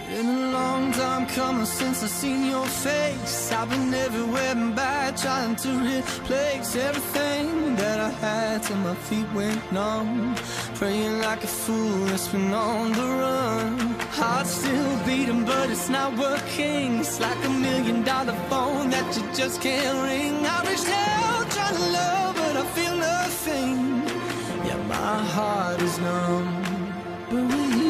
Been a long time coming since I seen your face. I've been everywhere and back, trying to replace everything that I had till my feet went numb. Praying like a fool that's been on the run. Heart still beating but it's not working. It's like $1 million phone that you just can't ring. I reached out trying to love but I feel nothing. Yeah, my heart is numb. But with you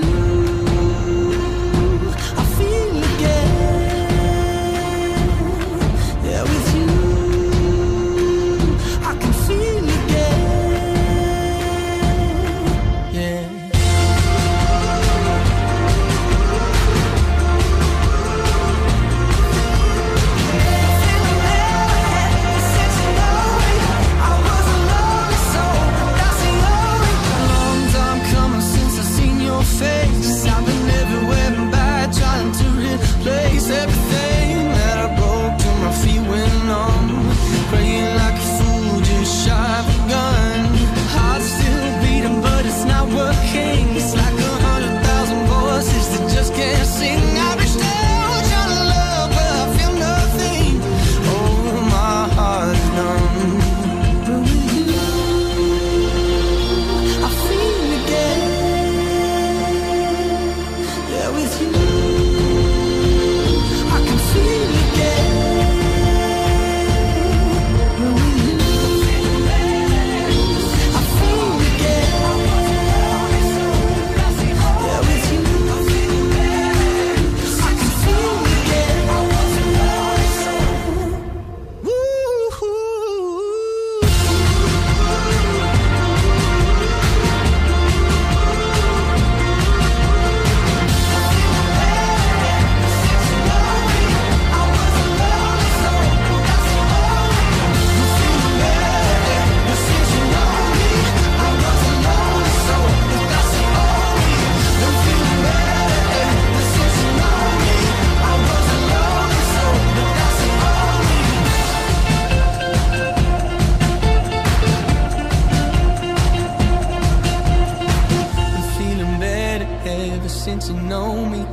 since you know me.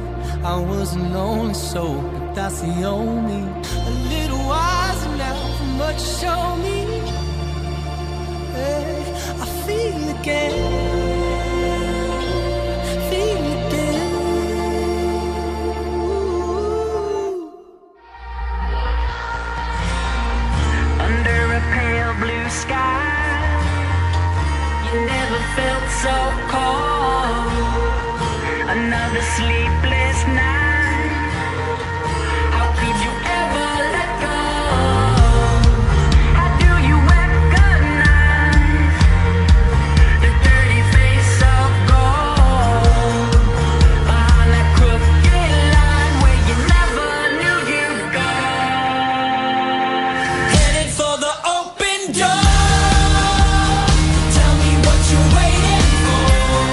I was a lonely soul, but that's the only. A little wiser now from what you showed me. Hey, I feel again. Felt so cold. Another sleepless night. How could you ever let go? How do you recognize the dirty face of gold behind that crooked line where you never knew you'd go? Headed for the open door. Tell me what you're waiting for.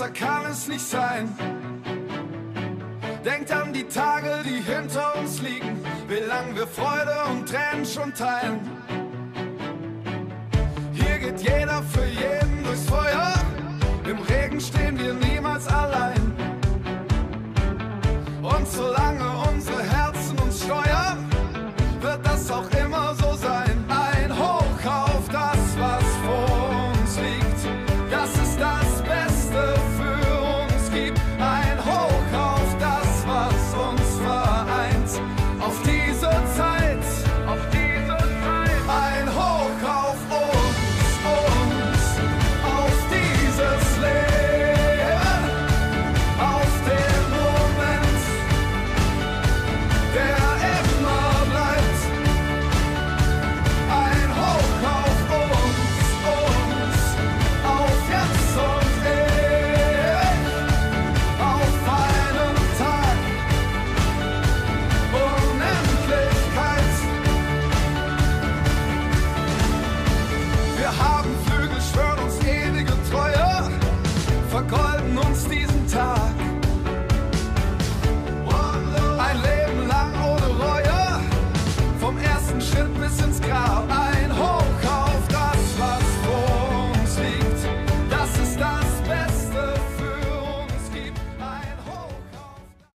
besser kann es nicht sein. Denkt an die Tage, die hinter uns liegen, wie lang wir Freude und Tränen schon teilen. Hier geht jeder für jeden durchs Feuer, im Regen